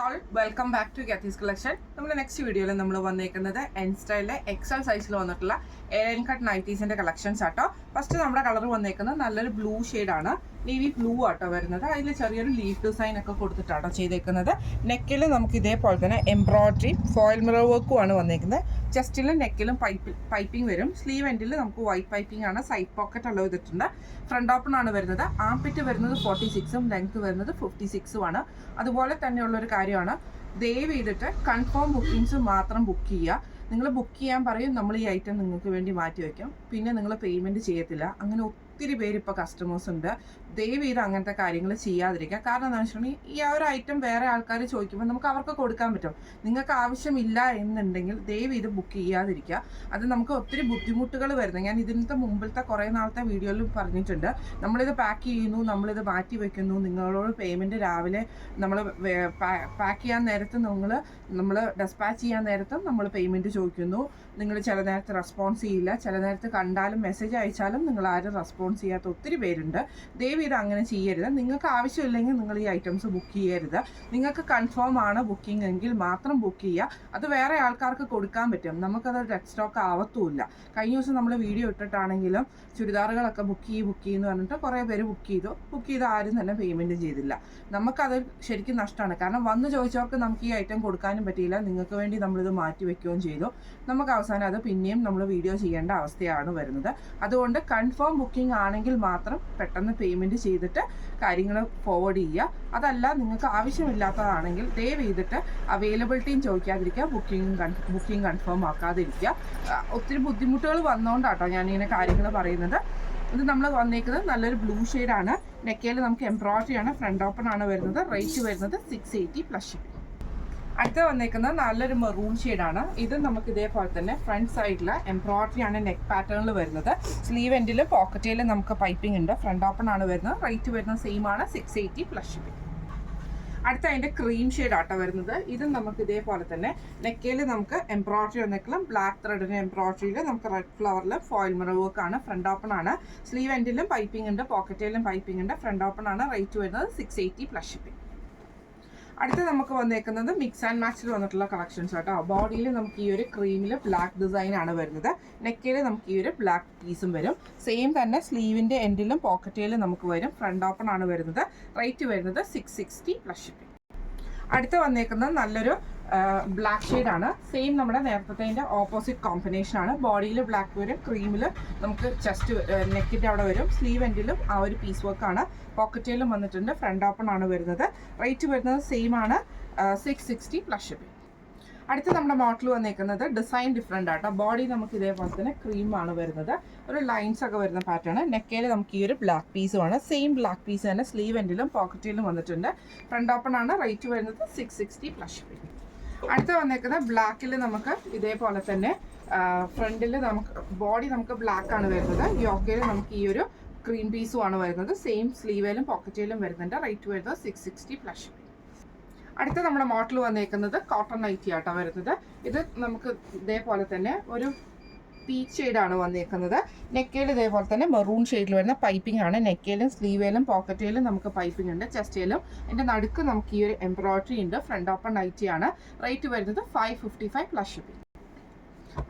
All welcome back to Gathees collection. നമ്മുടെ next വീഡിയോയിൽ നമ്മൾ വന്നേക്കുന്നത് എൻ സ്റ്റൈലിലെ എക്സൽ സൈസിൽ വന്നിട്ടുള്ള എയർ കട്ട് നൈറ്റീസിന്റെ കളക്ഷൻസ് ആട്ടോ. ഫസ്റ്റ് നമ്മുടെ കളർ വന്നേക്കുന്നത് നല്ലൊരു ബ്ലൂ ഷെയ്ഡാണ്, നേവി ബ്ലൂ ആട്ടോ വരുന്നത്. അതിൽ ചെറിയൊരു ലീഫ് ഡിസൈൻ ഒക്കെ കൊടുത്തിട്ടാട്ടോ ചെയ്തേക്കുന്നത്. നെക്കിൽ നമുക്ക് ഇതേപോലെ തന്നെ എംബ്രോയിഡറി ഫോയിൽ മിറർ വർക്കും ആണ് വന്നേക്കുന്നത്. ചെസ്റ്റിലും നെക്കിലും പൈപ്പിംഗ് വരും. സ്ലീവ് എൻഡിൽ നമുക്ക് വൈറ്റ് പൈപ്പിംഗ് ആണ്, സൈഡ് പോക്കറ്റ് അലോ ചെയ്തിട്ടുണ്ട്. ഫ്രണ്ട് ഓപ്പൺ ആണ് വരുന്നത്. ആംപിറ്റ് വരുന്നത് 46ഉം ലെങ്ത് വരുന്നത് 56ഉം ആണ്. അതുപോലെ തന്നെയുള്ളൊരു കാര്യമാണ്, ദയവ് ചെയ്തിട്ട് കൺഫേം ബുക്കിംഗ്സ് മാത്രം ബുക്ക് ചെയ്യുക. നിങ്ങൾ ബുക്ക് ചെയ്യാൻ പറയും, നമ്മൾ ഈ ഐറ്റം നിങ്ങൾക്ക് വേണ്ടി മാറ്റി വയ്ക്കും, പിന്നെ നിങ്ങൾ പേയ്മെൻറ്റ് ചെയ്യത്തില്ല. അങ്ങനെ ഒത്തിരി പേര് ഇപ്പോൾ കസ്റ്റമേഴ്സ് ഉണ്ട്. ദയവ് ചെയ്ത് അങ്ങനത്തെ കാര്യങ്ങൾ ചെയ്യാതിരിക്കുക. കാരണം എന്താണെന്ന് വെച്ചിട്ടുണ്ടെങ്കിൽ ഈ ഒരു ഐറ്റം വേറെ ആൾക്കാർ ചോദിക്കുമ്പോൾ നമുക്ക് അവർക്ക് കൊടുക്കാൻ പറ്റും. നിങ്ങൾക്ക് ആവശ്യമില്ല എന്നുണ്ടെങ്കിൽ ദയവ് ചെയ്ത് ബുക്ക് ചെയ്യാതിരിക്കുക. അത് നമുക്ക് ഒത്തിരി ബുദ്ധിമുട്ടുകൾ വരുന്നത് ഞാൻ ഇതിനത്തെ മുമ്പിലത്തെ കുറേ നാളത്തെ വീഡിയോയിൽ പറഞ്ഞിട്ടുണ്ട്. നമ്മളിത് പാക്ക് ചെയ്യുന്നു, നമ്മളിത് മാറ്റി വയ്ക്കുന്നു, നിങ്ങളോട് പേയ്മെൻറ്റ് രാവിലെ നമ്മൾ പാക്ക് ചെയ്യാൻ നേരത്ത് നമ്മൾ ഡെസ്പാച്ച് ചെയ്യാൻ നേരത്തും നമ്മൾ പേയ്മെൻറ്റ് ചോദിക്കുന്നു. നിങ്ങൾ ചില നേരത്ത് റെസ്പോൺസ് ചെയ്യില്ല, ചില നേരത്ത് കണ്ടാലും മെസ്സേജ് അയച്ചാലും നിങ്ങൾ ആരും റെസ്പോൺസ് ചെയ്യാത്ത ഒത്തിരി പേരുണ്ട്. ദയവ് ചെയ്ത് അങ്ങനെ ചെയ്യരുത്. നിങ്ങൾക്ക് ആവശ്യമില്ലെങ്കിൽ നിങ്ങൾ ഈ ഐറ്റംസ് ബുക്ക് ചെയ്യരുത്. നിങ്ങൾക്ക് കൺഫേം ആണ് ബുക്കിംഗ് എങ്കിൽ മാത്രം ബുക്ക് ചെയ്യുക. അത് വേറെ ആൾക്കാർക്ക് കൊടുക്കാൻ പറ്റും, നമുക്കത് ഡെഡ് സ്റ്റോക്ക് ആവത്തുമില്ല. കഴിഞ്ഞ ദിവസം നമ്മൾ വീഡിയോ ഇട്ടിട്ടാണെങ്കിലും ചുരിദാറുകളൊക്കെ ബുക്ക് ചെയ്യുമെന്ന് പറഞ്ഞിട്ട് കുറേ പേര് ബുക്ക് ചെയ്ത് ആരും തന്നെ പേയ്മെൻറ്റ് ചെയ്തില്ല. നമുക്കത് ശരിക്കും നഷ്ടമാണ്. കാരണം വന്ന് ചോദിച്ചവർക്ക് നമുക്ക് ഈ ഐറ്റം കൊടുക്കാനും പറ്റിയില്ല, നിങ്ങൾക്ക് വേണ്ടി നമ്മളിത് മാറ്റി വയ്ക്കുകയും ചെയ്തു. നമുക്ക് അവസാനം അത് പിന്നെയും നമ്മൾ വീഡിയോ ചെയ്യേണ്ട അവസ്ഥയാണ് വരുന്നത്. അതുകൊണ്ട് കൺഫേം ബുക്കിംഗ് ആണെങ്കിൽ മാത്രം പെട്ടെന്ന് പേയ്മെൻറ്റ് ചെയ്തിട്ട് കാര്യങ്ങൾ ഫോർവേഡ് ചെയ്യുക. അതല്ല നിങ്ങൾക്ക് ആവശ്യമില്ലാത്തതാണെങ്കിൽ ദയവ് ചെയ്തിട്ട് അവൈലബിലിറ്റിയും ചോദിക്കാതിരിക്കുക, ബുക്കിംഗ് കൺഫേം ആക്കാതിരിക്കുക. ഒത്തിരി ബുദ്ധിമുട്ടുകൾ വന്നുകൊണ്ടാട്ടോ ഞാനിങ്ങനെ കാര്യങ്ങൾ പറയുന്നത്. ഇത് നമ്മൾ വന്നേക്കുന്നത് നല്ലൊരു ബ്ലൂ ഷെയ്ഡാണ്. നെക്കയിൽ നമുക്ക് എംബ്രോയിഡറി ആണ്, ഫ്രണ്ട് ഓപ്പൺ ആണ് വരുന്നത്. റേറ്റ് വരുന്നത് 680 പ്ലസ് ഷിപ്പിംഗ്. അടുത്ത വന്നേക്കുന്നത് നല്ലൊരു മെറൂൺ ഷെയ്ഡാണ്. ഇത് നമുക്ക് ഇതേപോലെ തന്നെ ഫ്രണ്ട് സൈഡിൽ എംബ്രോയിഡറി ആണ് നെക്ക് പാറ്റേണിൽ വരുന്നത്. സ്ലീവ് എൻഡിലും പോക്കറ്റിലും നമുക്ക് പൈപ്പിംഗ് ഉണ്ട്. ഫ്രണ്ട് ഓപ്പൺ ആണ് വരുന്നത്. റേറ്റ് വരുന്നത് സെയിം ആണ്, 680 പ്ലസ് ഷിപ്പിംഗ്. അടുത്ത അതിൻ്റെ ക്രീം ഷെയ്ഡ് ആട്ടോ വരുന്നത്. ഇത് നമുക്ക് ഇതേപോലെ തന്നെ നെക്കയിൽ നമുക്ക് എംബ്രോയിഡറി വന്നേക്കണം. ബ്ലാക്ക് ത്രെഡിന് എംബ്രോയിഡറിയിൽ നമുക്ക് റെഡ് ഫ്ലവറിൽ ഫോയിൽ മിറർ വർക്ക് ആണ്. ഫ്രണ്ട് ഓപ്പൺ ആണ്. സ്ലീവ് എൻഡിലും പൈപ്പിംഗ് ഉണ്ട്, പോക്കറ്റിലും പൈപ്പിംഗ് ഉണ്ട്. ഫ്രണ്ട് ഓപ്പൺ ആണ്. റേറ്റ് വരുന്നത് 680 പ്ലസ് ഷിപ്പിംഗ്. അടുത്ത് നമുക്ക് വന്നേക്കുന്നത് മിക്സ് ആൻഡ് മാച്ചിൽ വന്നിട്ടുള്ള കളക്ഷൻസ് ആട്ടോ. ബോഡിയിൽ നമുക്ക് ഈ ഒരു ക്രീമിൽ ബ്ലാക്ക് ഡിസൈൻ ആണ് വരുന്നത്. നെക്കിൽ നമുക്ക് ഈ ഒരു ബ്ലാക്ക് പീസും വരും. സെയിം തന്നെ സ്ലീവിൻ്റെ എൻഡിലും പോക്കറ്റിലും നമുക്ക് വരും. ഫ്രണ്ട് ഓപ്പൺ ആണ് വരുന്നത്. റേറ്റ് വരുന്നത് 660 പ്ലസ് ഷിപ്പിംഗ്. അടുത്ത് വന്നേക്കുന്നത് നല്ലൊരു ബ്ലാക്ക് ഷെയ്ഡാണ്. സെയിം നമ്മുടെ നേരത്തെ ഓപ്പോസിറ്റ് കോമ്പിനേഷൻ ആണ്. ബോഡിയിൽ ബ്ലാക്ക് വരും, ക്രീമിൽ നമുക്ക് ചെസ്റ്റ് നെക്കിൻ്റെ അവിടെ വരും. സ്ലീവ് എൻഡിലും ആ ഒരു പീസ് വർക്കാണ്. പോക്കറ്റിലും വന്നിട്ടുണ്ട്. ഫ്രണ്ട് ഓപ്പൺ ആണ് വരുന്നത്. റേറ്റ് വരുന്നത് സെയിം ആണ്, 660 പ്ലസ് ഷിപ്പിംഗ്. അടുത്ത് നമ്മുടെ മോഡൽ വന്നേക്കുന്നത് ഡിസൈൻ ഡിഫറെൻ്റ് ആട്ടോ. ബോഡി നമുക്ക് ഇതേപോലെ തന്നെ ക്രീമാണ് വരുന്നത്. ഒരു ലൈൻസ് ഒക്കെ വരുന്ന പാറ്റേൺ. നെക്കയിൽ നമുക്ക് ഈ ഒരു ബ്ലാക്ക് പീസുമാണ്. സെയിം ബ്ലാക്ക് പീസ് തന്നെ സ്ലീവ് എൻഡിലും പോക്കറ്റിലും വന്നിട്ടുണ്ട്. ഫ്രണ്ട് ഓപ്പൺ ആണ്. റേറ്റ് വരുന്നത് 660 പ്ലസ് ഷിപ്പിംഗ്. അടുത്ത് വന്നേക്കുന്നത് ബ്ലാക്കിൽ നമുക്ക് ഇതേപോലെ തന്നെ ഫ്രണ്ടിൽ നമുക്ക് ബോഡി നമുക്ക് ബ്ലാക്ക് ആണ് വരുന്നത്. യോക്കയിൽ നമുക്ക് ഈ ഒരു ക്രീം പീസും ആണ് വരുന്നത്. സെയിം സ്ലീവിലും പോക്കറ്റിലും വരുന്നുണ്ട്. റേറ്റ് വരുന്നത് 660 പ്ലസ് ഷിപ്പിംഗ്. അടുത്ത നമ്മുടെ മോഡൽ വന്നേക്കുന്നത് കോട്ടൺ നൈറ്റി ആട്ടോ വരുന്നത്. ഇത് നമുക്ക് ഇതേപോലെ തന്നെ ഒരു പീച്ച് ഷെയ്ഡാണ് വന്നേക്കുന്നത്. നെക്കയിൽ ഇതേപോലെ തന്നെ മെറൂൺ ഷെയ്ഡിൽ വരുന്ന പൈപ്പിംഗ് ആണ്. നെക്കയിലും സ്ലീവിലും പോക്കറ്റിലും നമുക്ക് പൈപ്പിംഗ് ഉണ്ട്. ചെസ്റ്റിലും എൻ്റെ നടുക്ക് നമുക്ക് ഈ ഒരു എംബ്രോയിഡറി ഉണ്ട്. ഫ്രണ്ട് ഓപ്പൺ നൈറ്റി ആണ്. റേറ്റ് വരുന്നത് 555 പ്ലസ് ഷിപ്പിംഗ്.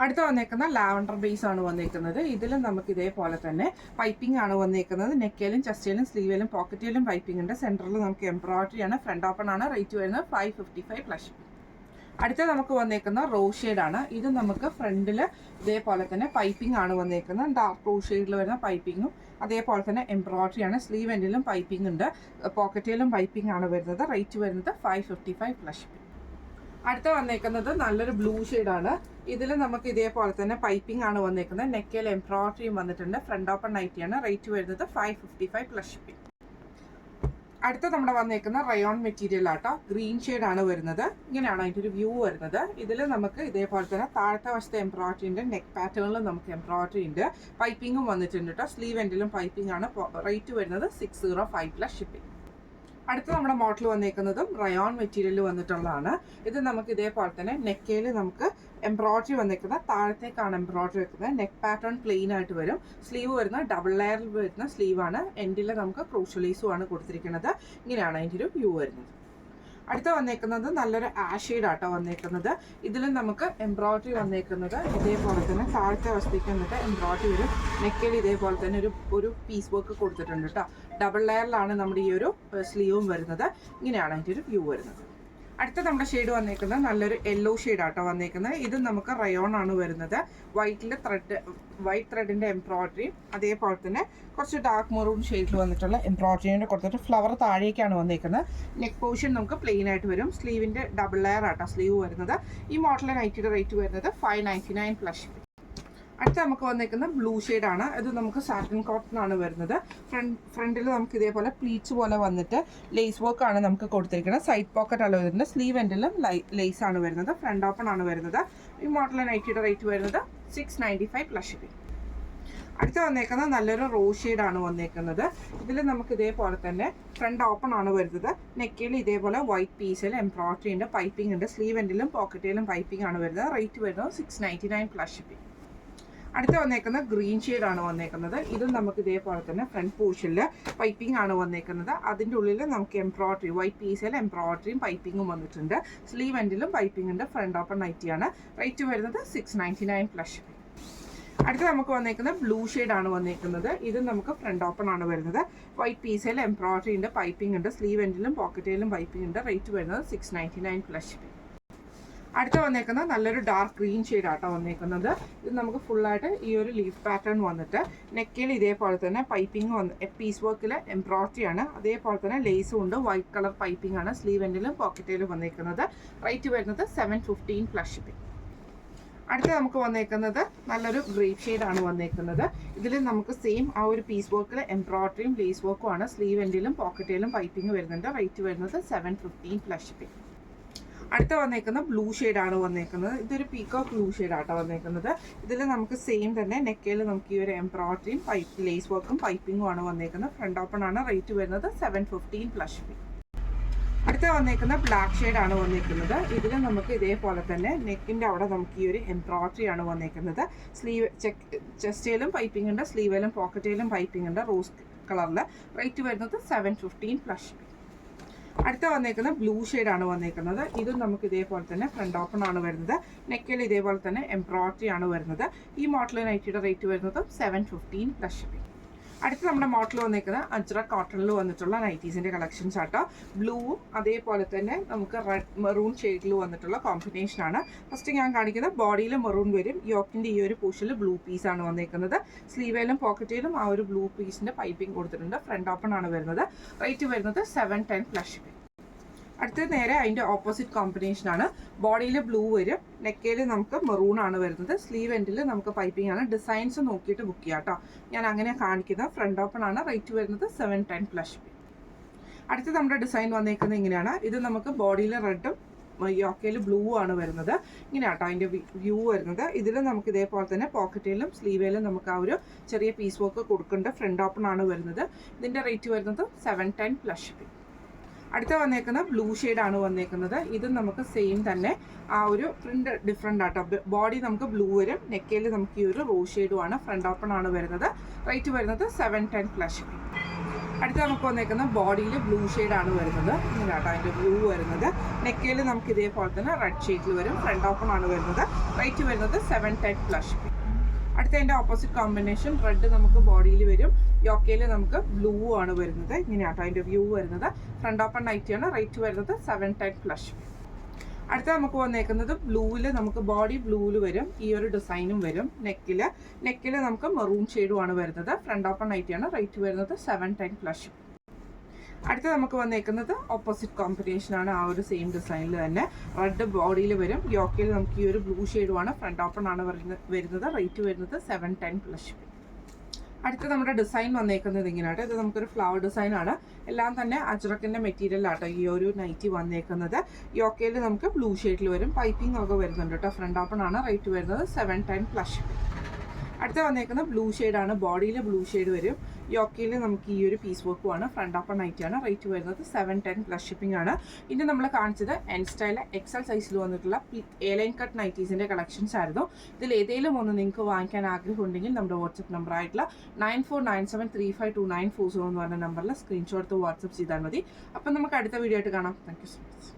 അടുത്ത വന്നേക്കുന്ന ലാവൻഡർ ബേസ് ആണ് വന്നേക്കുന്നത്. ഇതിലും നമുക്ക് ഇതേപോലെ തന്നെ പൈപ്പിംഗ് ആണ് വന്നേക്കുന്നത്. നെക്കയിലും ചെസ്റ്റിലും സ്ലീവിലും പോക്കറ്റിലും പൈപ്പിംഗ് ഉണ്ട്. സെൻറ്ററിൽ നമുക്ക് എംബ്രോയിഡറി ആണ്. ഫ്രണ്ട് ഓപ്പൺ ആണ്. റേറ്റ് വരുന്നത് 555 പ്ലസ് ഷിപ്പിംഗ്. അടുത്ത നമുക്ക് വന്നേക്കുന്ന റോസ് ഷെയ്ഡാണ്. ഇത് നമുക്ക് ഫ്രണ്ടിൽ ഇതേപോലെ തന്നെ പൈപ്പിംഗ് ആണ് വന്നേക്കുന്നത്. ഡാർക്ക് റോസ് ഷെയ്ഡിൽ വരുന്ന പൈപ്പിങ്ങും അതേപോലെ തന്നെ എംബ്രോയിഡറി ആണ്. സ്ലീവ് എൻഡിലും പൈപ്പിംഗ് ഉണ്ട്. പോക്കറ്റിലും പൈപ്പിംഗ് ആണ് വരുന്നത്. റേറ്റ് വരുന്നത് 555 പ്ലസ് ഷിപ്പിംഗ്. അടുത്ത വന്നേക്കുന്നത് നല്ലൊരു ബ്ലൂ ഷെയ്ഡാണ്. ഇതിൽ നമുക്ക് ഇതേപോലെ തന്നെ പൈപ്പിംഗ് ആണ് വന്നേക്കുന്നത്. നെക്കയിൽ എംബ്രോയിഡറിയും വന്നിട്ടുണ്ട്. ഫ്രണ്ട് ഓപ്പൺ നൈറ്റിയാണ്. റേറ്റ് വരുന്നത് 555 പ്ലസ് ഷിപ്പിംഗ്. അടുത്ത നമ്മുടെ വന്നേക്കുന്ന റയോൺ മെറ്റീരിയൽ ആട്ടോ. ഗ്രീൻ ഷെയ്ഡാണ് വരുന്നത്. ഇങ്ങനെയാണ് അതിൻ്റെ ഒരു വ്യൂ വരുന്നത്. ഇതിൽ നമുക്ക് ഇതേപോലെ തന്നെ താഴത്തെ വശത്തെ എംബ്രോയിഡറി ഉണ്ട്. നെക്ക് പാറ്റേണിലും നമുക്ക് എംബ്രോയിഡറി ഉണ്ട്. പൈപ്പിങ്ങും വന്നിട്ടുണ്ട് കേട്ടോ. സ്ലീവ് എൻഡിലും പൈപ്പിംഗ് ആണ്. റേറ്റ് വരുന്നത് 605 പ്ലസ് ഷിപ്പിംഗ്. അടുത്ത നമ്മുടെ മോഡൽ വന്നേക്കുന്നതും റയോൺ മെറ്റീരിയൽ വന്നിട്ടുള്ളതാണ്. ഇത് നമുക്ക് ഇതേപോലെ തന്നെ നെക്കയിൽ നമുക്ക് എംബ്രോയിഡറി വന്നേക്കുന്നത്. താഴത്തേക്കാണ് എംബ്രോയിഡറി വെക്കുന്നത്. നെക്ക് പാറ്റേൺ പ്ലെയിൻ ആയിട്ട് വരും. സ്ലീവ് വരുന്നത് ഡബിൾ ലെയറിൽ വരുന്ന സ്ലീവാണ്. എൻഡിൽ നമുക്ക് ക്രൂഷ്യൽ ലേസും ആണ് കൊടുത്തിരിക്കുന്നത്. ഇങ്ങനെയാണ് അതിൻ്റെ ഒരു വ്യൂ വരുന്നത്. അടുത്ത വന്നേക്കുന്നത് നല്ലൊരു ആഷ് ഷെയ്ഡ് ആട്ടോ വന്നേക്കുന്നത്. ഇതിൽ നമുക്ക് എംബ്രോയിഡറി വന്നേക്കുന്നത് ഇതേപോലെ തന്നെ താഴത്തെ വശത്തേക്ക് വന്നിട്ട് എംബ്രോയിഡറി വരും. നെക്കിൽ ഇതേപോലെ തന്നെ ഒരു പീസ് വർക്ക് കൊടുത്തിട്ടുണ്ട് കേട്ടോ. ഡബിൾ ലെയറിലാണ് നമ്മുടെ ഈ ഒരു സ്ലീവും വരുന്നത്. ഇങ്ങനെയാണ് അതിൻ്റെ ഒരു വ്യൂ വരുന്നത്. അടുത്ത നമ്മുടെ ഷെയ്ഡ് വന്നേക്കുന്നത് നല്ലൊരു യെല്ലോ ഷെയ്ഡ് ആട്ടോ വന്നേക്കുന്നത്. ഇത് നമുക്ക് റയോൺ ആണ് വരുന്നത്. വൈറ്റ് ത്രെഡിൻ്റെ എംബ്രോയിഡറിയും അതേപോലെ തന്നെ കുറച്ച് ഡാർക്ക് മെറൂൺ ഷെയ്ഡിൽ വന്നിട്ടുള്ള എംബ്രോയിഡറിയുടെ കൊടുത്തിട്ട് ഫ്ലവർ താഴേക്കാണ് വന്നേക്കുന്നത്. നെക്ക് പോർഷൻ നമുക്ക് പ്ലെയിൻ ആയിട്ട് വരും. സ്ലീവിൻ്റെ ഡബിൾ ലെയർ ആട്ടോ സ്ലീവ് വരുന്നത്. ഈ മോഡലിലെ നൈറ്റിയുടെ റേറ്റ് വരുന്നത് 599 പ്ലസ്. അടുത്ത നമുക്ക് വന്നേക്കുന്ന ബ്ലൂ ഷെയ്ഡാണ്. ഇത് നമുക്ക് സാറ്റിൻ കോട്ടൺ ആണ് വരുന്നത്. ഫ്രണ്ടിൽ നമുക്ക് ഇതേപോലെ പ്ലീറ്റ്സ് പോലെ വന്നിട്ട് ലേസ് വർക്ക് ആണ് നമുക്ക് കൊടുത്തിരിക്കുന്നത്. സൈഡ് പോക്കറ്റ് ആണ് വരുന്നത്. സ്ലീവ് എൻഡിലും ലേസ് ആണ് വരുന്നത്. ഫ്രണ്ട് ഓപ്പൺ ആണ് വരുന്നത്. ഈ മോഡലിലെ നൈറ്റിയുടെ റേറ്റ് വരുന്നത് 695 പ്ലസ്. അടുത്ത വന്നേക്കുന്നത് നല്ലൊരു റോസ് ഷെയ്ഡാണ് വന്നേക്കുന്നത്. ഇതിൽ നമുക്ക് ഇതേപോലെ തന്നെ ഫ്രണ്ട് ഓപ്പൺ ആണ് വരുന്നത്. നെക്കിൽ ഇതേപോലെ വൈറ്റ് പീസിൽ എംബ്രോയിഡറി ഉണ്ട്, പൈപ്പിംഗ് ഉണ്ട്. സ്ലീവ് എൻഡിലും പോക്കറ്റിലും പൈപ്പിംഗ് ആണ് വരുന്നത്. റേറ്റ് വരുന്നത് 699 പ്ലസ്. അടുത്ത വന്നേക്കുന്ന ഗ്രീൻ ഷെയ്ഡാണ് വന്നേക്കുന്നത്. ഇതും നമുക്ക് ഇതേപോലെ തന്നെ ഫ്രണ്ട് പോർഷനിൽ പൈപ്പിംഗ് ആണ് വന്നേക്കുന്നത്. അതിൻ്റെ ഉള്ളിൽ നമുക്ക് എംബ്രോയിഡറി വൈറ്റ് പീസിൽ എംബ്രോയിഡറിയും പൈപ്പിങ്ങും വന്നിട്ടുണ്ട്. സ്ലീവ് എൻഡിലും പൈപ്പിംഗ് ഉണ്ട്. ഫ്രണ്ട് ഓപ്പൺ നൈറ്റിയാണ്. റേറ്റ് വരുന്നത് 699 പ്ലസ്. അടുത്ത നമുക്ക് വന്നേക്കുന്നത് ബ്ലൂ ഷെയ്ഡാണ് വന്നേക്കുന്നത്. ഇത് നമുക്ക് ഫ്രണ്ട് ഓപ്പൺ ആണ് വരുന്നത്. വൈറ്റ് പീസിൽ എംബ്രോയിഡറി ഉണ്ട്, പൈപ്പിംഗ് ഉണ്ട്. സ്ലീവ് എൻഡിലും പോക്കറ്റിലും പൈപ്പിംഗ് ഉണ്ട്. റേറ്റ് വരുന്നത് 699 പ്ലസ്. അടുത്ത വന്നേക്കുന്നത് നല്ലൊരു ഡാർക്ക് ഗ്രീൻ ഷെയ്ഡ് ആട്ടോ വന്നേക്കുന്നത്. ഇത് നമുക്ക് ഫുള്ളായിട്ട് ഈ ഒരു ലീഫ് പാറ്റേൺ വന്നിട്ട് നെക്കിൽ ഇതേപോലെ തന്നെ പൈപ്പിംഗ് വന്ന് പീസ് വർക്കിൽ എംബ്രോയിഡറി ആണ്. അതേപോലെ തന്നെ ലേസും ഉണ്ട്. വൈറ്റ് കളർ പൈപ്പിംഗ് ആണ് സ്ലീവ് എൻഡിലും പോക്കറ്റിലും വന്നേക്കുന്നത്. റേറ്റ് വരുന്നത് 715 പ്ലസ് ഷിപ്പിംഗ്. അടുത്ത നമുക്ക് വന്നേക്കുന്നത് നല്ലൊരു ഗ്രേപ്പ് ഷെയ്ഡാണ് വന്നേക്കുന്നത്. ഇതിൽ നമുക്ക് സെയിം ആ ഒരു പീസ് വർക്കിൽ എംബ്രോയിഡറിയും ലേസ് വർക്കും ആണ്. സ്ലീവ് എൻഡിലും പോക്കറ്റിലും പൈപ്പിംഗ് വരുന്നുണ്ട്. റേറ്റ് വരുന്നത് 715 പ്ലസ് ഷിപ്പിംഗ്. അടുത്ത വന്നേക്കുന്ന ബ്ലൂ ഷെയ്ഡാണ് വന്നേക്കുന്നത്. ഇതൊരു പീക്കോക്ക് ബ്ലൂ ഷെയ്ഡാട്ടോ വന്നേക്കുന്നത്. ഇതിൽ നമുക്ക് സെയിം തന്നെ നെക്കയിൽ നമുക്ക് ഈ ഒരു എംബ്രോയിഡറിയും ലേസ് വർക്കും പൈപ്പിങ്ങും ആണ് വന്നേക്കുന്നത്. ഫ്രണ്ട് ഓപ്പൺ ആണ്. റേറ്റ് വരുന്നത് 715 പ്ലസ്. അടുത്ത വന്നേക്കുന്ന ബ്ലാക്ക് ഷെയ്ഡാണ് വന്നേക്കുന്നത്. ഇതിൽ നമുക്ക് ഇതേപോലെ തന്നെ നെക്കിൻ്റെ അവിടെ നമുക്ക് ഈ ഒരു എംബ്രോയിഡറി ആണ് വന്നേക്കുന്നത്. സ്ലീവ് ചെസ്റ്റിലും പൈപ്പിംഗ് ഉണ്ട്, സ്ലീവിലും പോക്കറ്റിലും പൈപ്പിംഗ് ഉണ്ട്. റോസ് കളറിൽ. റേറ്റ് വരുന്നത് 715 പ്ലസ്. അടുത്ത വന്നേക്കുന്ന ബ്ലൂ ഷെയ്ഡാണ് വന്നേക്കുന്നത്. ഇതും നമുക്ക് ഇതേപോലെ തന്നെ ഫ്രണ്ട് ഓപ്പൺ ആണ് വരുന്നത്. നെക്കിൽ ഇതേപോലെ തന്നെ എംബ്രോയിഡറി ആണ് വരുന്നത്. ഈ മോഡൽ നൈറ്റിയുടെ റേറ്റ് വരുന്നത് 715 പ്ലസ് ഷിപ്പിംഗ്. അടുത്ത നമ്മുടെ മോഡൽ വന്നേക്കുന്നത് അജ്രക് കോട്ടണിൽ വന്നിട്ടുള്ള നൈറ്റീസിൻ്റെ കളക്ഷൻസ് ആട്ടോ. ബ്ലൂവും അതേപോലെ തന്നെ നമുക്ക് റെഡ് മെറൂൺ ഷെയ്ഡിൽ വന്നിട്ടുള്ള കോമ്പിനേഷനാണ്. ഫസ്റ്റ് ഞാൻ കാണിക്കുന്നത് ബോഡിയിൽ മെറൂൺ വരും. യോക്കിൻ്റെ ഈ ഒരു പോർഷനിൽ ബ്ലൂ പീസാണ് വന്നേക്കുന്നത്. സ്ലീവിലും പോക്കറ്റിലും ആ ഒരു ബ്ലൂ പീസിൻ്റെ പൈപ്പിംഗ് കൊടുത്തിട്ടുണ്ട്. ഫ്രണ്ട് ഓപ്പൺ ആണ് വരുന്നത്. റേറ്റ് വരുന്നത് 710 പ്ലസ് ഷിപ്പിംഗ്. അടുത്തത് നേരെ അതിൻ്റെ ഓപ്പോസിറ്റ് കോമ്പിനേഷനാണ്. ബോഡിയിൽ ബ്ലൂ വരും. നെക്കയിൽ നമുക്ക് മെറൂൺ ആണ് വരുന്നത്. സ്ലീവ് എൻഡിൽ നമുക്ക് പൈപ്പിംഗ് ആണ്. ഡിസൈൻസ് നോക്കിയിട്ട് ബുക്ക് ചെയ്യാം കേട്ടോ. ഞാൻ അങ്ങനെ കാണിക്കുന്നത്. ഫ്രണ്ട് ഓപ്പൺ ആണ്. റേറ്റ് വരുന്നത് 710 പ്ലസ്. അടുത്ത നമ്മുടെ ഡിസൈൻ വന്നേക്കുന്നത് ഇങ്ങനെയാണ്. ഇത് നമുക്ക് ബോഡിയിൽ റെഡും യോക്കയിൽ ബ്ലൂ ആണ് വരുന്നത്. ഇങ്ങനെയാട്ടോ അതിൻ്റെ വ്യൂ വരുന്നത്. ഇതിൽ നമുക്ക് ഇതേപോലെ തന്നെ പോക്കറ്റിലും സ്ലീവിലും നമുക്ക് ആ ഒരു ചെറിയ പീസ് വർക്ക് കൊടുക്കേണ്ട. ഫ്രണ്ട് ഓപ്പൺ ആണ് വരുന്നത്. ഇതിൻ്റെ റേറ്റ് വരുന്നത് 710 പ്ലസ്. അടുത്ത വന്നേക്കുന്ന ബ്ലൂ ഷെയ്ഡാണ് വന്നേക്കുന്നത്. ഇത് നമുക്ക് സെയിം തന്നെ ആ ഒരു പ്രിന്റ് ഡിഫറെൻ്റ് ആട്ടോ. ബോഡി നമുക്ക് ബ്ലൂ വരും. നെക്കയിൽ നമുക്ക് ഈ ഒരു റോസ് ഷെയ്ഡുമാണ്. ഫ്രണ്ട് ഓപ്പൺ ആണ് വരുന്നത്. റേറ്റ് വരുന്നത് 710 പ്ലസ്. അടുത്ത നമുക്ക് വന്നേക്കുന്ന ബോഡിയിൽ ബ്ലൂ ഷെയ്ഡാണ് വരുന്നത്. ഇങ്ങനെയാട്ടോ അതിൻ്റെ വ്യൂ വരുന്നത്. നെക്കയിൽ നമുക്ക് ഇതേപോലെ തന്നെ റെഡ് ഷെയ്ഡിൽ വരും. ഫ്രണ്ട് ഓപ്പൺ ആണ് വരുന്നത്. റേറ്റ് വരുന്നത് 710 പ്ലസ്. അടുത്ത അതിൻ്റെ ഓപ്പോസിറ്റ് കോമ്പിനേഷൻ റെഡ് നമുക്ക് ബോഡിയിൽ വരും. യോക്കയിൽ നമുക്ക് ബ്ലൂ ആണ് വരുന്നത്. ഇങ്ങനെയാട്ടോ അതിൻ്റെ വ്യൂ വരുന്നത്. ഫ്രണ്ട് ഓപ്പൺ നൈറ്റിയാണ്. റേറ്റ് വരുന്നത് 710 പ്ലസ്. അടുത്ത നമുക്ക് വന്നേക്കുന്നത് ബ്ലൂവിൽ നമുക്ക് ബോഡി ബ്ലൂവിൽ വരും. ഈ ഒരു ഡിസൈനും വരും. നെക്കിൽ നമുക്ക് മെറൂൺ ഷെയ്ഡുമാണ് വരുന്നത്. ഫ്രണ്ട് ഓപ്പൺ നൈറ്റിയാണ്. റേറ്റ് വരുന്നത് 710 പ്ലസ്. അടുത്ത നമുക്ക് വന്നേക്കുന്നത് ഓപ്പോസിറ്റ് കോമ്പിനേഷനാണ്. ആ ഒരു സെയിം ഡിസൈനിൽ തന്നെ റെഡ് ബോഡിയിൽ വരും. യോക്കയിൽ നമുക്ക് ഈ ഒരു ബ്ലൂ ഷെയ്ഡുമാണ്. ഫ്രണ്ട് ഓപ്പൺ ആണ് വരുന്നത്. റേറ്റ് വരുന്നത് 710 പ്ലസ്. അടുത്ത നമ്മുടെ ഡിസൈൻ വന്നേക്കുന്നത് ഇങ്ങനെയാട്ടോ. ഇത് നമുക്കൊരു ഫ്ലവർ ഡിസൈനാണ്. എല്ലാം തന്നെ അജ്രക്കിൻ്റെ മെറ്റീരിയലാട്ടോ ഈ ഒരു നൈറ്റി വന്നേക്കുന്നത്. യോക്കയിൽ നമുക്ക് ബ്ലൂ ഷെയ്ഡിൽ വരും. പൈപ്പിംഗ് ഒക്കെ വരുന്നുണ്ട് കേട്ടോ. ഫ്രണ്ട് ഓപ്പൺ ആണ്. റേറ്റ് വരുന്നത് 710 പ്ലസ്. അടുത്ത വന്നേക്കുന്ന ബ്ലൂ ഷെയ്ഡാണ്. ബോഡിയിൽ ബ്ലൂ ഷെയ്ഡ് വരും. യോക്കയിൽ നമുക്ക് ഈ ഒരു പീസ് വർക്കുമാണ്. ഫ്രണ്ട് ഓപ്പൺ നൈറ്റിയാണ്. റേറ്റ് വരുന്നത് 710 പ്ലസ് ഷിപ്പിംഗ് ആണ്. ഇനി നമ്മൾ കാണിച്ചത് എൻ സ്റ്റൈലിലെ എക്സൽ സൈസിൽ വന്നിട്ടുള്ള എ ലൈൻ കട്ട് നൈറ്റീസിൻ്റെ കളക്ഷൻസ് ആയിരുന്നു. ഇതിൽ ഏതെങ്കിലും ഒന്ന് നിങ്ങൾക്ക് വാങ്ങിക്കാൻ ആഗ്രഹമുണ്ടെങ്കിൽ നമ്മുടെ വാട്സപ്പ് നമ്പർ ആയിട്ടുള്ള 9497352940 എന്ന് പറഞ്ഞ നമ്പറിൽ സ്ക്രീൻഷോട്ട് വാട്സപ്പ് ചെയ്താൽ മതി. അപ്പം നമുക്ക് അടുത്ത വീഡിയോ ആയിട്ട് കാണാം. Thank you so much.